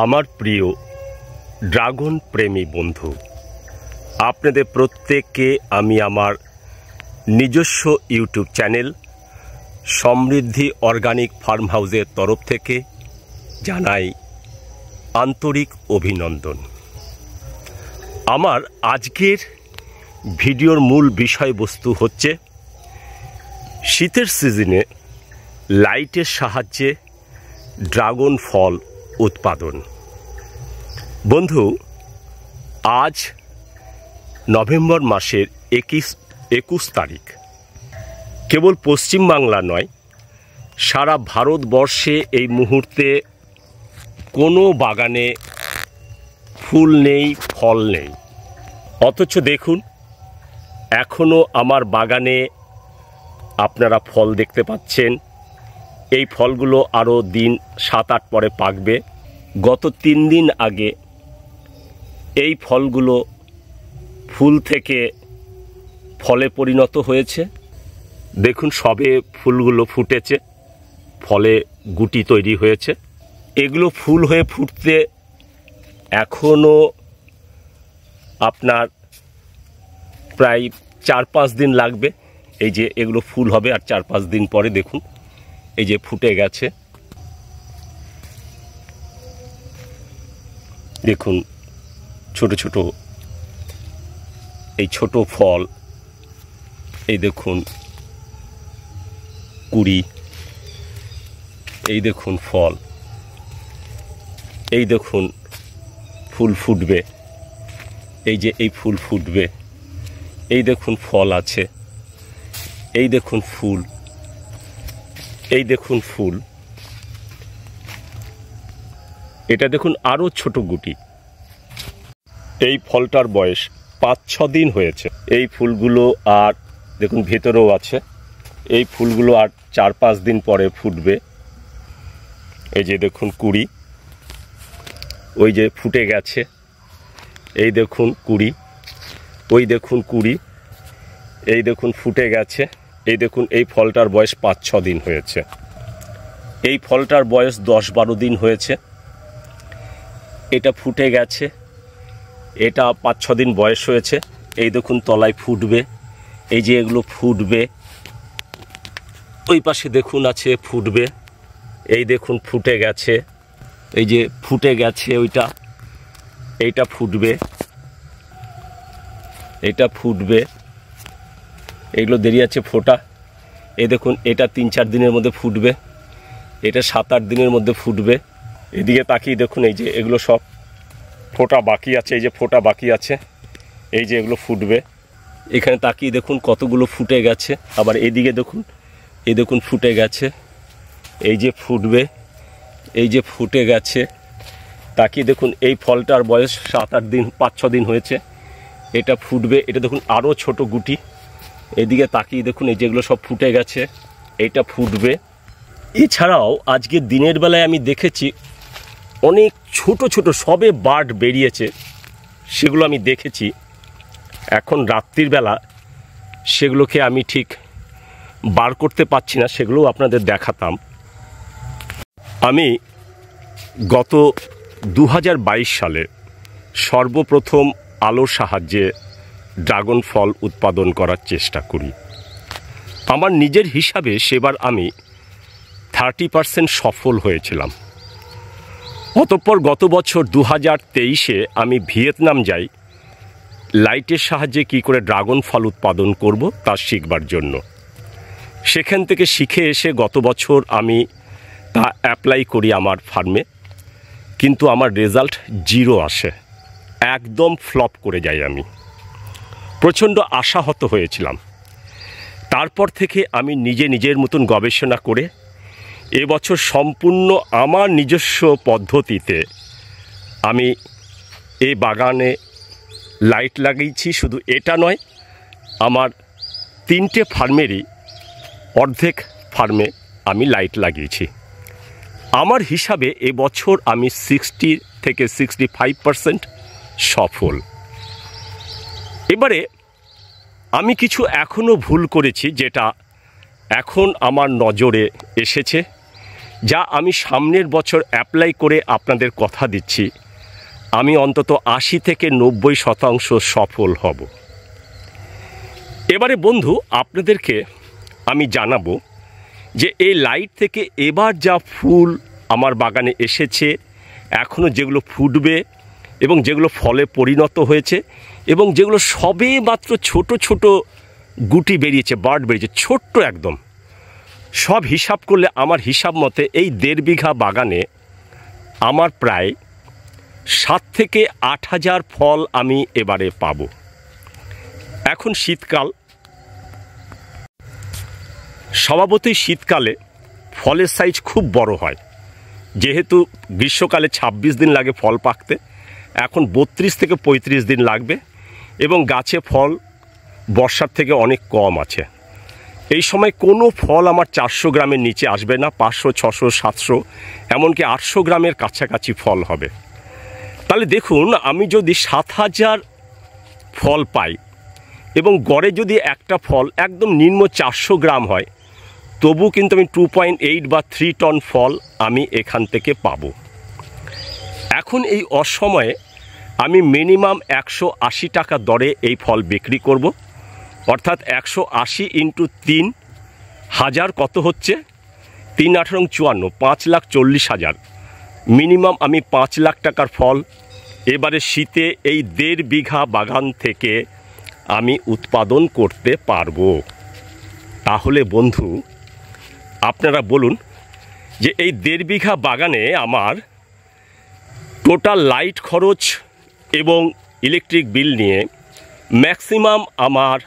আমার প্রিয় ড্রাগন প্রেমী বন্ধু, আপনাদের প্রত্যেককে আমি আমার নিজস্ব ইউটিউব চ্যানেল সমৃদ্ধি অর্গানিক ফার্ম হাউসের তরফ থেকে জানাই আন্তরিক অভিনন্দন। আমার আজকের ভিডিওর মূল বিষয়বস্তু হচ্ছে শীতের সিজনে লাইটের সাহায্যে ড্রাগন ফল উৎপাদন। বন্ধু, আজ নভেম্বর মাসের 21 তারিখ। কেবল পশ্চিমবাংলা নয়, সারা ভারতবর্ষে এই মুহূর্তে কোনো বাগানে ফুল নেই, ফল নেই। অথচ দেখুন, এখনও আমার বাগানে আপনারা ফল দেখতে পাচ্ছেন। এই ফলগুলো আরও দিন 7-8 পরে পাকবে। গত 3 দিন আগে এই ফলগুলো ফুল থেকে ফলে পরিণত হয়েছে। দেখুন, সবে ফুলগুলো ফুটেছে, ফলে গুটি তৈরি হয়েছে। এগুলো ফুল হয়ে ফুটতে এখনও আপনার প্রায় 4-5 দিন লাগবে। এই যে এগুলো ফুল হবে আর 4-5 দিন পরে দেখুন এই যে ফুটে গেছে। দেখুন ছোট ছোট এই ছোট ফল, এই দেখুন কুড়ি, এই দেখুন ফল, এই দেখুন ফুল ফুটবে, এই যে এই ফুল ফুটবে, এই দেখুন ফল আছে, এই দেখুন ফুল, এই দেখুন ফুল। এটা দেখুন আরও ছোট গুটি। এই ফলটার বয়স 5-6 দিন হয়েছে। এই ফুলগুলো আর দেখুন ভেতরেও আছে। এই ফুলগুলো আর 4-5 দিন পরে ফুটবে। এই যে দেখুন কুড়ি, ওই যে ফুটে গেছে। এই দেখুন কুড়ি, ওই দেখুন কুড়ি, এই দেখুন ফুটে গেছে। এই দেখুন এই ফলটার বয়স 5-6 দিন হয়েছে। এই ফলটার বয়স 10-12 দিন হয়েছে। এটা ফুটে গেছে, এটা 5-6 দিন বয়স হয়েছে। এই দেখুন তলায় ফুটবে, এই যে এগুলো ফুটবে। ওই পাশে দেখুন আছে ফুটবে, এই দেখুন ফুটে গেছে, এই যে ফুটে গেছে ওইটা, এইটা ফুটবে, এটা ফুটবে। এগুলো দেরি আছে ফোটা। এই দেখুন এটা 3-4 দিনের মধ্যে ফুটবে, এটা 7-8 দিনের মধ্যে ফুটবে। এদিকে তাকিয়ে দেখুন, এই যে এগুলো সব ফোটা বাকি আছে, এই যে ফোটা বাকি আছে, এই যে এগুলো ফুটবে। এখানে তাকিয়ে দেখুন কতগুলো ফুটে গেছে। আবার এদিকে দেখুন, এই দেখুন ফুটে গেছে, এই যে ফুটবে, এই যে ফুটে গেছে। তাকিয়ে দেখুন এই ফলটার বয়স 7-8 দিন, 5-6 দিন হয়েছে। এটা ফুটবে, এটা দেখুন আরও ছোট গুটি। এদিকে তাকিয়ে দেখুন এই যেগুলো সব ফুটে গেছে, এইটা ফুটবে। এছাড়াও আজকে দিনের বেলায় আমি দেখেছি অনেক ছোট ছোট সবে বার্ড বেরিয়েছে, সেগুলো আমি দেখেছি। এখন রাত্রির বেলা সেগুলোকে আমি ঠিক বার করতে পারছি না, সেগুলোও আপনাদের দেখাতাম। আমি গত 2022 সালে সর্বপ্রথম আলোর সাহায্যে ড্রাগন ফল উৎপাদন করার চেষ্টা করি। আমার নিজের হিসাবে সেবার আমি 30% সফল হয়েছিলাম। অতঃপর গত বছর 2023-এ আমি ভিয়েতনাম যাই লাইটের সাহায্যে কী করে ড্রাগন ফল উৎপাদন করব তা শিখবার জন্য। সেখান থেকে শিখে এসে গত বছর আমি তা অ্যাপ্লাই করি আমার ফার্মে, কিন্তু আমার রেজাল্ট 0 আসে। একদম ফ্লপ করে যাই। আমি প্রচণ্ড আশাহত হয়েছিলাম। তারপর থেকে আমি নিজের মতন গবেষণা করে এবছর সম্পূর্ণ আমার নিজস্ব পদ্ধতিতে আমি এই বাগানে লাইট লাগিয়েছি। শুধু এটা নয়, আমার 3টে ফার্মেরই অর্ধেক ফার্মে আমি লাইট লাগিয়েছি। আমার হিসাবে এবছর আমি 60 থেকে 65% সফল। এবারে আমি কিছু এখনও ভুল করেছি, যেটা এখন আমার নজরে এসেছে। যা আমি সামনের বছর অ্যাপ্লাই করে আপনাদের কথা দিচ্ছি, আমি অন্তত 80 থেকে 90% সফল হব। এবারে বন্ধু আপনাদেরকে আমি জানাবো যে এই লাইট থেকে এবার যা ফুল আমার বাগানে এসেছে, এখনও যেগুলো ফুটবে এবং যেগুলো ফলে পরিণত হয়েছে এবং যেগুলো সবে মাত্র ছোট ছোট গুটি বেরিয়েছে, বার্ড বেরিয়েছে, ছোট্ট একদম, সব হিসাব করলে আমার হিসাব মতে এই 1.5 বিঘা বাগানে আমার প্রায় 7 থেকে 8 হাজার ফল আমি এবারে পাবো। এখন শীতকাল, স্বভাবতই শীতকালে ফলের সাইজ খুব বড় হয়, যেহেতু গ্রীষ্মকালে 26 দিন লাগে ফল পাকতে, এখন 32 থেকে 35 দিন লাগবে এবং গাছে ফল বর্ষার থেকে অনেক কম আছে। এই সময় কোনো ফল আমার 400 গ্রামের নিচে আসবে না, 500, 600, 700, এমনকি 800 গ্রামের কাছাকাছি ফল হবে। তাহলে দেখুন, আমি যদি 7000 ফল পাই এবং গড়ে যদি একটা ফল একদম নিম্ন 400 গ্রাম হয়, তবু কিন্তু আমি 2.8 বা 3 টন ফল আমি এখান থেকে পাবো। এখন এই অসময়ে আমি মিনিমাম 180 টাকা দরে এই ফল বিক্রি করব, অর্থাৎ 180 × 3,000 কত হচ্ছে? 3 × 18 = 54, 5,40,000। মিনিমাম আমি 5 লাখ টাকার ফল এবারে শীতে এই 1.5 বিঘা বাগান থেকে আমি উৎপাদন করতে পারবো। তাহলে বন্ধু আপনারা বলুন যে এই 1.5 বিঘা বাগানে আমার টোটাল লাইট খরচ এবং ইলেকট্রিক বিল নিয়ে ম্যাক্সিমাম আমার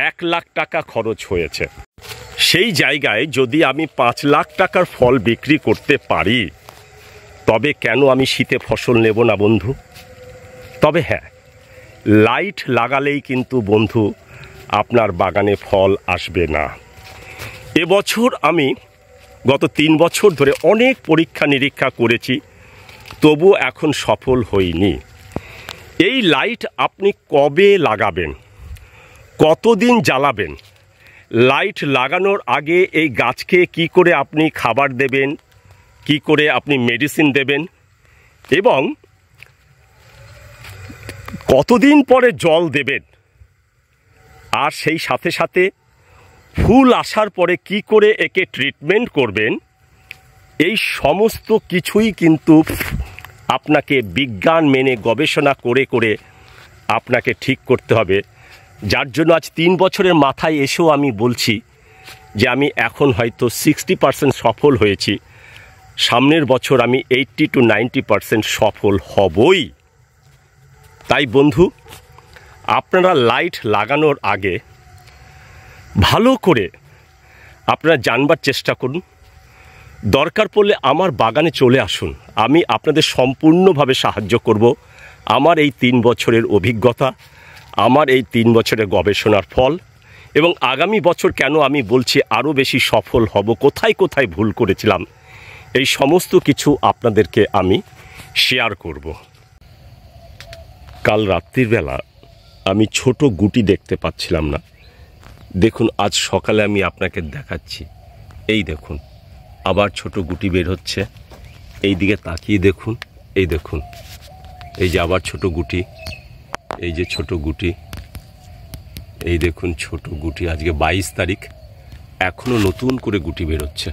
1 লাখ টাকা খরচ হয়েছে। সেই জায়গায় যদি আমি 5 লাখ টাকার ফল বিক্রি করতে পারি, তবে কেন আমি শীতে ফসল নেব না বন্ধু? তবে হ্যাঁ, লাইট লাগালেই কিন্তু বন্ধু আপনার বাগানে ফল আসবে না। এবছর আমি গত 3 বছর ধরে অনেক পরীক্ষা নিরীক্ষা করেছি, তবু এখন সফল হইনি। এই লাইট আপনি কবে লাগাবেন, কতদিন জ্বালাবেন, লাইট লাগানোর আগে এই গাছকে কি করে আপনি খাবার দেবেন, কি করে আপনি মেডিসিন দেবেন এবং কতদিন পরে জল দেবেন, আর সেই সাথে সাথে ফুল আসার পরে কি করে একে ট্রিটমেন্ট করবেন, এই সমস্ত কিছুই কিন্তু আপনাকে বিজ্ঞান মেনে গবেষণা করে করে আপনাকে ঠিক করতে হবে। যার জন্য আজ 3 বছরের মাথায় এসেও আমি বলছি যে আমি এখন হয়তো 60% সফল হয়েছি, সামনের বছর আমি 80 to 90% সফল হবই। তাই বন্ধু আপনারা লাইট লাগানোর আগে ভালো করে আপনারা জানবার চেষ্টা করুন, দরকার পড়লে আমার বাগানে চলে আসুন, আমি আপনাদের সম্পূর্ণভাবে সাহায্য করব। আমার এই 3 বছরের অভিজ্ঞতা, আমার এই 3 বছরের গবেষণার ফল এবং আগামী বছর কেন আমি বলছি আরও বেশি সফল হব, কোথায় কোথায় ভুল করেছিলাম, এই সমস্ত কিছু আপনাদেরকে আমি শেয়ার করব। কাল রাত্রির বেলা আমি ছোট গুটি দেখতে পাচ্ছিলাম না, দেখুন আজ সকালে আমি আপনাকে দেখাচ্ছি, এই দেখুন আবার ছোট গুটি বের হচ্ছে, এই দিকে তাকিয়ে দেখুন, এই দেখুন, এই যে আবার ছোট গুটি, এই যে ছোট গুটি, এই দেখুন ছোট গুটি, আজকে 22 তারিখ, এখনো নতুন করে গুটি বের হচ্ছে,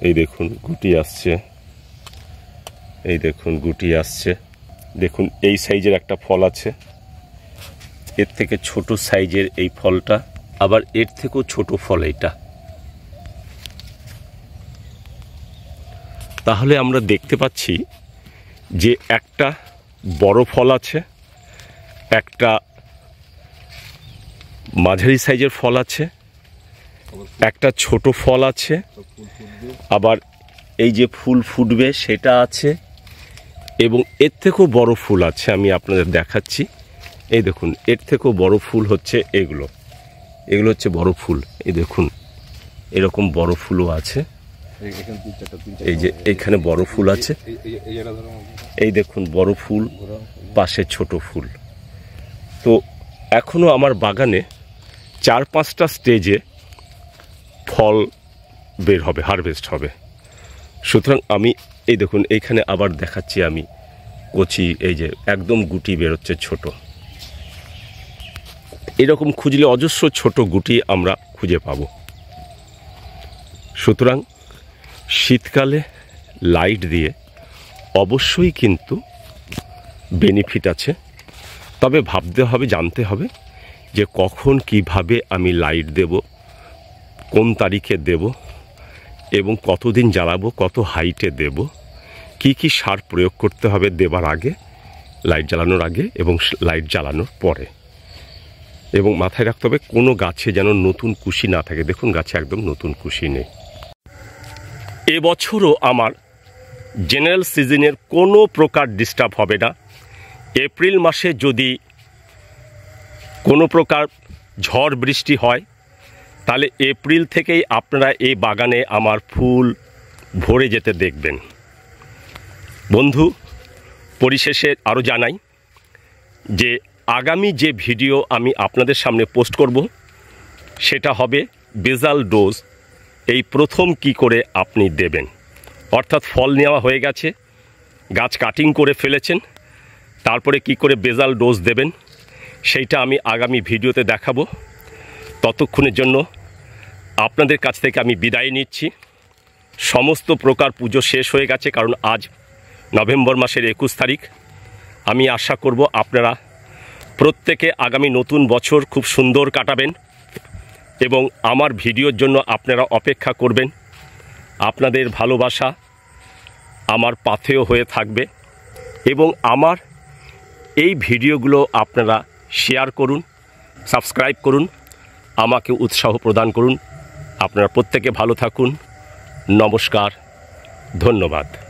এই দেখুন গুটি আসছে, এই দেখুন গুটি আসছে, দেখুন এই সাইজের একটা ফল আছে, এর থেকে ছোট সাইজের এই ফলটা, আবার এর থেকেও ছোট ফল এইটা। তাহলে আমরা দেখতে পাচ্ছি যে একটা বড় ফল আছে, একটা মাঝারি সাইজের ফল আছে, একটা ছোট ফল আছে, আবার এই যে ফুল ফুটবে সেটা আছে এবং এর থেকেও বড় ফুল আছে, আমি আপনাদের দেখাচ্ছি, এই দেখুন এর থেকেও বড় ফুল হচ্ছে এগুলো, এগুলো হচ্ছে বড় ফুল, এই দেখুন এরকম বড় ফুলও আছে, এই যে এখানে বড় ফুল আছে, এই দেখুন বড় ফুল, পাশে ছোট ফুল। তো এখনো আমার বাগানে 4-5টা স্টেজে ফল বের হবে, হারভেস্ট হবে। সুতরাং আমি এই দেখুন এইখানে আবার দেখাচ্ছি আমি কচি, এই যে একদম গুটি বেরোচ্ছে ছোট। এরকম খুঁজলে অজস্র ছোট গুটি আমরা খুঁজে পাব। সুতরাং শীতকালে লাইট দিয়ে অবশ্যই কিন্তু বেনিফিট আছে, তবে ভাবতে হবে, জানতে হবে যে কখন কিভাবে আমি লাইট দেব, কোন তারিখে দেব এবং কতদিন জ্বালাবো, কত হাইটে দেব, কি কি সার প্রয়োগ করতে হবে দেবার আগে, লাইট জ্বালানোর আগে এবং লাইট জ্বালানোর পরে। এবং মাথায় রাখতে হবে কোনো গাছে যেন নতুন কুশি না থাকে। দেখুন গাছে একদম নতুন কুশি নেই। এবছরও আমার জেনারেল সিজনের কোনো প্রকার ডিস্টার্ব হবে না। এপ্রিল মাসে যদি কোনো প্রকার ঝড় বৃষ্টি হয় তাহলে এপ্রিল থেকেই আপনারা এই বাগানে আমার ফুল ভরে যেতে দেখবেন। বন্ধু, পরিশেষে আরও জানাই যে আগামী যে ভিডিও আমি আপনাদের সামনে পোস্ট করব সেটা হবে বেজাল ডোজ এই প্রথম কি করে আপনি দেবেন। অর্থাৎ ফল নেওয়া হয়ে গেছে, গাছ কাটিং করে ফেলেছেন, তারপরে কি করে বেজাল ডোজ দেবেন সেইটা আমি আগামী ভিডিওতে দেখাবো। ততক্ষণের জন্য আপনাদের কাছ থেকে আমি বিদায় নিচ্ছি। সমস্ত প্রকার পুজো শেষ হয়ে গেছে, কারণ আজ নভেম্বর মাসের 21 তারিখ। আমি আশা করব আপনারা প্রত্যেকে আগামী নতুন বছর খুব সুন্দর কাটাবেন এবং আমার ভিডিওর জন্য আপনারা অপেক্ষা করবেন। আপনাদের ভালোবাসা আমার পাথেয় হয়ে থাকবে এবং আমার এই ভিডিওগুলো আপনারা শেয়ার করুন, সাবস্ক্রাইব করুন, আমাকে উৎসাহ প্রদান করুন। আপনারা প্রত্যেকে ভালো থাকুন। নমস্কার, ধন্যবাদ।